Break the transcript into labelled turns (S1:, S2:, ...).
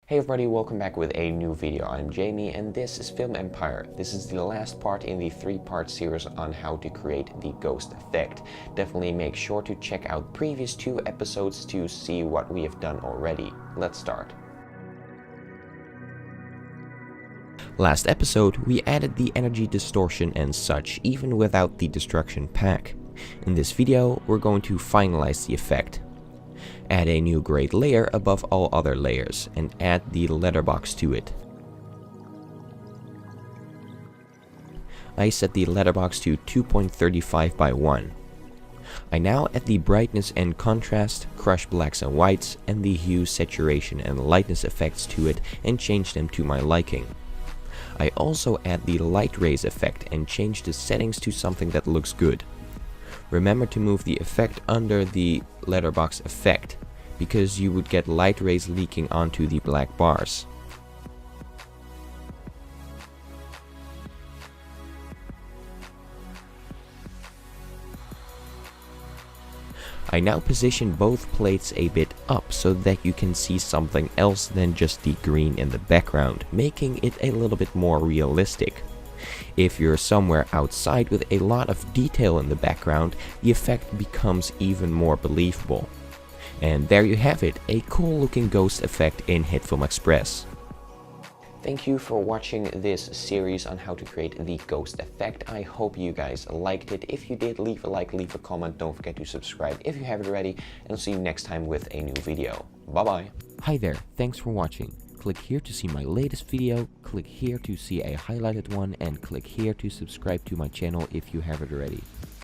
S1: Hey everybody, welcome back with a new video. I'm Jamie and this is Film Empire. This is the last part in the 3-part series on how to create the ghost effect. Definitely make sure to check out previous 2 episodes to see what we have done already. Let's start. Last episode we added the energy distortion and such even without the destruction pack. In this video we're going to finalize the effect. Add a new grade layer above all other layers and add the letterbox to it. I set the letterbox to 2.35 by 1. I now add the brightness and contrast, crush blacks and whites, and the hue, saturation and lightness effects to it and change them to my liking. I also add the light rays effect and change the settings to something that looks good. Remember to move the effect under the letterbox effect, because you would get light rays leaking onto the black bars. I now position both plates a bit up so that you can see something else than just the green in the background, making it a little bit more realistic. If you're somewhere outside with a lot of detail in the background, the effect becomes even more believable. And there you have it, a cool looking ghost effect in Hitfilm Express. Thank you for watching this series on how to create the ghost effect. I hope you guys liked it. If you did, leave a like, leave a comment, don't forget to subscribe if you haven't already, and I'll see you next time with a new video. Bye bye. Hi there, thanks for watching. Click here to see my latest video, click here to see a highlighted one, and click here to subscribe to my channel if you haven't already.